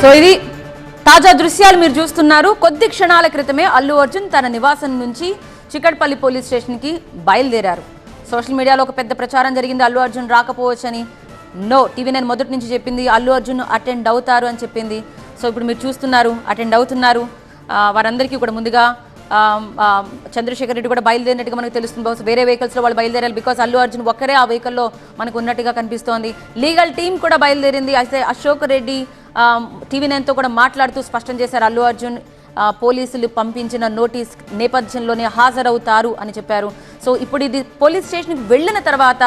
So ఇది తాజా దృశ్యాలు మీరు చూస్తున్నారు. కొద్ది క్షణాల క్రితమే అల్లు అర్జున్ తన నివాసం నుంచి చికట్పల్లి పోలీస్ స్టేషన్కి బయలుదేరారు. సోషల్ మీడియాలో ఒక పెద్ద ప్రచారం జరిగింది, అల్లు అర్జున్ రాకపోవచ్చని. నో, టీవీ9 మొదటి నుంచి చెప్పింది అల్లు అర్జున్ అటెండ్ అవుతారు అని చెప్పింది. సో ఇప్పుడు మీరు చూస్తున్నారు, అటెండ్ అవుతున్నారు. వారందరికీ కూడా ముందుగా చంద్రశేఖర్ రెడ్డి కూడా బయలుదేరినట్టుగా మనకు తెలుస్తుంది. బహుశా వేరే వెహికల్స్లో వాళ్ళు బయలుదేరాలి, బికాస్ అల్లు అర్జున్ ఒక్కరే ఆ వెహికల్లో మనకు ఉన్నట్టుగా కనిపిస్తోంది. లీగల్ టీం కూడా బయలుదేరింది. అయితే అశోక్ రెడ్డి టీవీ9తో కూడా మాట్లాడుతూ స్పష్టం చేశారు, అల్లు అర్జున్ పోలీసులు పంపించిన నోటీస్ నేపథ్యంలోనే హాజరవుతారు అని చెప్పారు. సో ఇప్పుడు ఇది పోలీస్ స్టేషన్కి వెళ్ళిన తర్వాత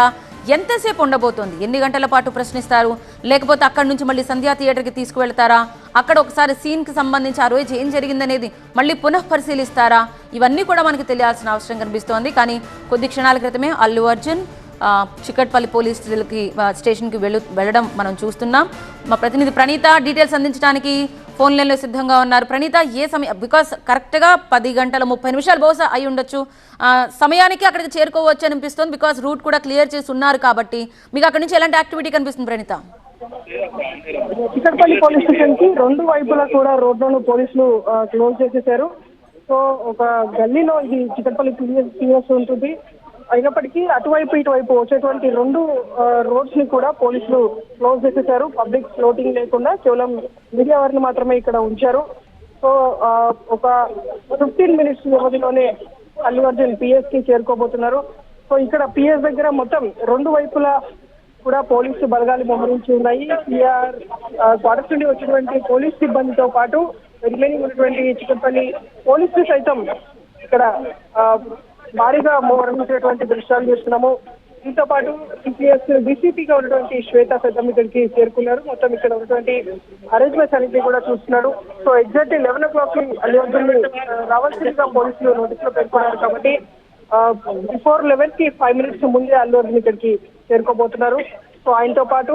ఎంతసేపు ఉండబోతోంది, ఎన్ని గంటల పాటు ప్రశ్నిస్తారు, లేకపోతే అక్కడి నుంచి మళ్ళీ సంధ్యా థియేటర్కి తీసుకువెళ్తారా, అక్కడ ఒకసారి సీన్కి సంబంధించి ఆ రోజు ఏం జరిగిందనేది మళ్ళీ పునఃపరిశీలిస్తారా, ఇవన్నీ కూడా మనకి తెలియాల్సిన అవసరం కనిపిస్తోంది. కానీ కొద్ది క్షణాల క్రితమే అల్లు అర్జున్ చికట్పల్లి పోలీస్ స్టేషన్కి వెళ్ళడం మనం చూస్తున్నాం. మా ప్రతినిధి ప్రణీత డీటెయిల్స్ అందించడానికి ఫోన్ లైన్లో సిద్ధంగా ఉన్నారు. ప్రణీత, ఏ సమయం, బికాస్ కరెక్ట్గా 10:30 బహుశా అయి ఉండొచ్చు, సమయానికి అక్కడికి చేరుకోవచ్చు అనిపిస్తుంది, బికాస్ రూట్ కూడా క్లియర్ చేసి ఉన్నారు కాబట్టి. మీకు అక్కడి నుంచి ఎలాంటి యాక్టివిటీ కనిపిస్తుంది ప్రణీత? చికట్పల్లి పోలీస్ స్టేషన్ కి రెండు వైపులా కూడా రోడ్లను పోలీసులు క్లోజ్ చేసేసారు. సో ఒక గల్లీలో ఇది చికట్పల్లి పిఎస్ ఉంటుంది. అయినప్పటికీ అటువైపు ఇటువైపు వచ్చేటువంటి రెండు రోడ్స్ ని కూడా పోలీసులు క్లోజ్ చేసేసారు. పబ్లిక్ ఫ్లోటింగ్ లేకుండా కేవలం మీడియా వారిని మాత్రమే ఇక్కడ ఉంచారు. సో ఒక 15 మినిట్స్ వ్యవధిలోనే అల్లు అర్జున్ పిఎస్ కి చేరుకోబోతున్నారు. సో ఇక్కడ పిఎస్ దగ్గర మొత్తం రెండు వైపులా కూడా పోలీసు బలగాలు మోహరించి ఉన్నాయి. సిఆర్ క్వార్టర్స్ నుండి వచ్చినటువంటి పోలీస్ సిబ్బందితో పాటు రిమైనింగ్ ఉన్నటువంటి చికట్పల్లి పోలీసులు సైతం ఇక్కడ భారీగా మోహరించినటువంటి దృశ్యాలు చూస్తున్నాము. దీంతో పాటు సిపిఎస్ డీసీపీగా ఉన్నటువంటి శ్వేత సైతం ఇక్కడికి చేరుకున్నారు. మొత్తం ఇక్కడ ఉన్నటువంటి అరేంజ్మెంట్స్ అన్నింటినీ కూడా చూస్తున్నారు. So exact 11 o'clock Allu Arjun రావాల్సిందిగా పోలీసులు నోటీసులో పేర్కొన్నారు కాబట్టి బిఫోర్ 11 కి 5 minutes ముందే అల్లు అర్జున్ ఇక్కడికి చేరుకోబోతున్నారు. సో ఆయనతో పాటు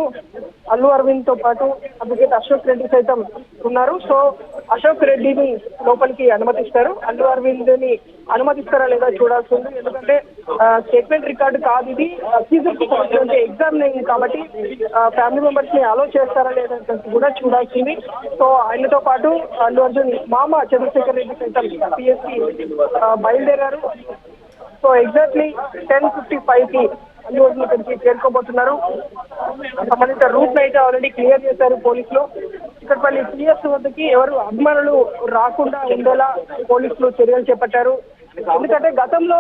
అల్లు అరవింద్ తో పాటు అడ్వకేట్ అశోక్ రెడ్డి సైతం ఉన్నారు. సో అశోక్ రెడ్డిని లోపలికి అనుమతిస్తారు, అల్లు అరవింద్ ని అనుమతిస్తారా లేదా చూడాల్సి ఉంది. ఎందుకంటే స్టేట్మెంట్ రికార్డు కాదు, ఇది ఎగ్జామినింగ్ కాబట్టి ఫ్యామిలీ మెంబర్స్ ని అలో చేస్తారా లేదా కూడా చూడాల్సింది. సో ఆయనతో పాటు అల్లు అర్జున్ మామ చంద్రశేఖర్ రెడ్డి సైతం పిఎస్సి బయలుదేరారు. సో ఎగ్జాక్ట్లీ 10:55 కి అల్లు అర్జున్ ఇక్కడికి చేరుకోబోతున్నారు. సంబంధించిన రూట్ అయితే ఆల్రెడీ క్లియర్ చేశారు పోలీసులు. చికట్పల్లి పిఎస్ వద్దకి ఎవరు అభిమానులు రాకుండా ఉండేలా పోలీసులు చర్యలు చేపట్టారు. ఎందుకంటే గతంలో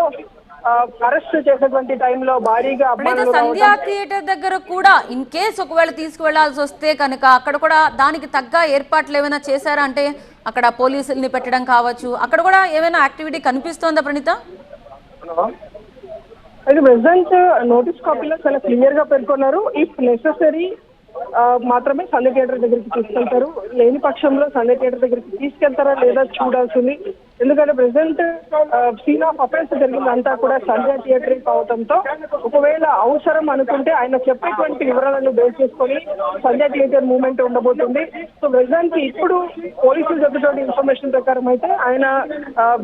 అరెస్ట్ చేసేటువంటి టైంలో భారీగా సంధ్యా థియేటర్ దగ్గర కూడా ఇన్ కేస్ ఒకవేళ తీసుకువెళ్లాల్సి వస్తే కనుక అక్కడ కూడా దానికి తగ్గ ఏర్పాట్లు ఏమైనా చేశారా? అంటే అక్కడ పోలీసుల్ని పెట్టడం కావచ్చు, అక్కడ కూడా ఏమైనా యాక్టివిటీ కనిపిస్తోందా ప్రణీత? అయితే ప్రెసిడెంట్ నోటీస్ కాపీలో చాలా క్లియర్ గా పేర్కొన్నారు, ఇఫ్ నెసెసరీ మాత్రమే సంధ్య థియేటర్ దగ్గరికి తీసుకెళ్తారు, లేని పక్షంలో సంధ్య థియేటర్ దగ్గరికి తీసుకెళ్తారా లేదా చూడాల్సింది. ఎందుకంటే ప్రెసిడెంట్ సీన్ ఆఫ్ అఫెన్స్ జరిగిందంతా కూడా సంధ్య థియేటర్ కావడంతో ఒకవేళ అవసరం అనుకుంటే ఆయన చెప్పేటువంటి వివరాలను బేస్ చేసుకొని సంధ్య థియేటర్ మూవ్మెంట్ ఉండబోతుంది. సో ప్రెసిడెంట్ ఇప్పుడు పోలీసులు చెప్పేటువంటి ఇన్ఫర్మేషన్ ప్రకారం అయితే ఆయన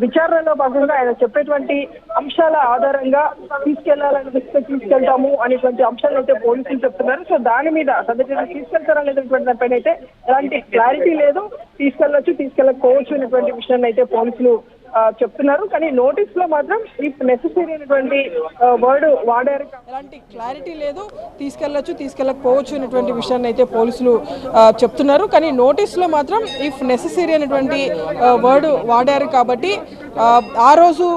విచారణలో భాగంగా ఆయన చెప్పేటువంటి అంశాల ఆధారంగా తీసుకెళ్లాలనిపిస్తే తీసుకెళ్తాము అనేటువంటి అంశాలు అయితే పోలీసులు చెప్తున్నారు. సో దాని మీద సంధ్య థియేటర్ తీసుకెళ్తారా లేదనేటువంటి దానిపైన అయితే ఎలాంటి క్లారిటీ లేదు. తీసుకెళ్ళకపోవచ్చు అనేటువంటి విషయాన్ని అయితే పోలీసులు చెప్తున్నారు. కానీ నోటీస్ లో మాత్రం ఇఫ్ నెసెసరీ అనేటువంటి వర్డ్ వాడారు. ఎలాంటి క్లారిటీ లేదు, తీసుకెళ్ళకపోవచ్చు అనేటువంటి విషయాన్ని అయితే పోలీసులు చెప్తున్నారు. కానీ నోటీస్ లో మాత్రం ఇఫ్ నెసెసరీ అనేటువంటి వర్డ్ వాడారు కాబట్టి ఆ రోజు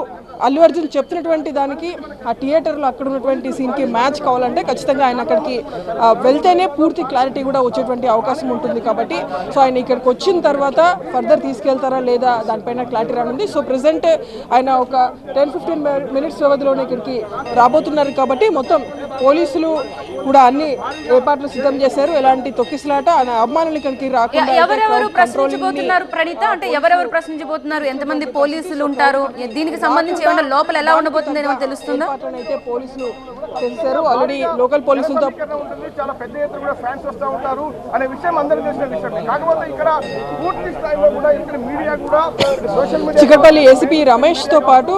అల్లు అర్జున్ చెప్తున్నటువంటి దానికి ఆ థియేటర్లో అక్కడ ఉన్నటువంటి సీన్కి మ్యాచ్ కావాలంటే ఖచ్చితంగా ఆయన అక్కడికి వెళ్తేనే పూర్తి క్లారిటీ కూడా వచ్చేటువంటి అవకాశం ఉంటుంది. కాబట్టి సో ఆయన ఇక్కడికి వచ్చిన తర్వాత ఫర్దర్ తీసుకెళ్తారా లేదా దానిపైన క్లారిటీ రానుంది. సో ప్రెసెంట్ ఆయన ఒక 10-15 minutes వ్యవధిలోనే ఇక్కడికి రాబోతున్నారు. కాబట్టి మొత్తం పోలీసులు కూడా అన్ని ఏర్పాట్లు సిద్ధం చేశారు. ఎలాంటి తొక్కిసలాట అభిమానులు ఇక్కడికి రాకుండా ఎవరెవరు ప్రశ్నించబోతున్నారు ప్రణీత? అంటే ఎవరెవరు ప్రశ్నించబోతున్నారు, ఎంతమంది పోలీసులు ఉంటారు, దీనికి సంబంధించి లోపల ఎలా ఉండబోతుంది ఏమో తెలుస్తుందా? అయితే పోలీసులు చేశారు. ఆల్రెడీ లోకల్ పోలీసులతో ఉంటుంది, చాలా పెద్ద ఎత్తున కూడా ఫ్యాన్స్ వస్తూ ఉంటారు అనే విషయం అందరూ తెలిసిన విషయమే. కాకపోతే ఇక్కడ పూర్తి స్థాయిలో కూడా ఇక్కడ మీడియా కూడా సోషల్ మీడియా చికట్పల్లి ఏసీపీ రమేష్తో పాటు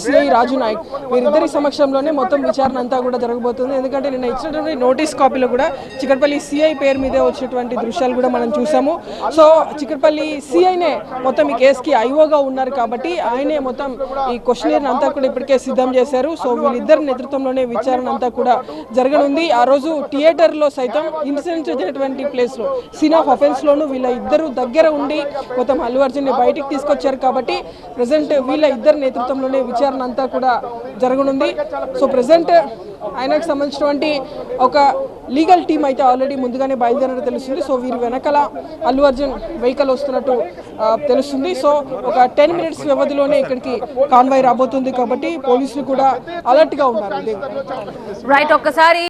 సిఐ రాజు నాయక్ వీరిద్దరి సమక్షంలోనే మొత్తం విచారణ అంతా కూడా జరగబోతుంది. ఎందుకంటే నిన్న ఇచ్చినటువంటి నోటీస్ కాపీలో కూడా చికట్పల్లి సిఐ పేరు మీదే వచ్చినటువంటి దృశ్యాలు కూడా మనం చూసాము. సో చికట్పల్లి సిఐనే మొత్తం ఈ కేసుకి ఐఓగా ఉన్నారు కాబట్టి ఆయనే మొత్తం ఈ క్వశ్చనీర్ అంతా కూడా ఇప్పటికే సిద్ధం చేశారు. సో వీళ్ళిద్దరి నేతృత్వంలోనే విచారణ అంతా కూడా జరగనుంది. ఆ రోజు థియేటర్లో సైతం ఇన్సిడెంట్ జరిగినటువంటి ప్లేస్లో సీన్ ఆఫ్ అఫెన్స్లోనూ వీళ్ళ ఇద్దరు దగ్గర ఉండి మొత్తం అల్లు అర్జున్ని బయటికి తీసుకొచ్చారు కాబట్టి ప్రజెంట్ వీళ్ళ ఇద్దరి నేతృత్వంలోనే విచారణ అంతా కూడా జరగనుంది. సో ప్రజెంట్ ఆయనకు సంబంధించినటువంటి ఒక లీగల్ టీం అయితే ఆల్రెడీ ముందుగానే బయలుదేరినట్టు తెలుస్తుంది. సో వీరి వెనకాల అల్లు అర్జున్ వెహికల్ వస్తున్నట్టు తెలుస్తుంది. సో ఒక 10 minutes వ్యవధిలోనే ఇక్కడికి కాన్వాయ్ రాబోతుంది కాబట్టి పోలీసులు కూడా అలర్ట్గా ఉన్నారు. రైట్, ఒక్కసారి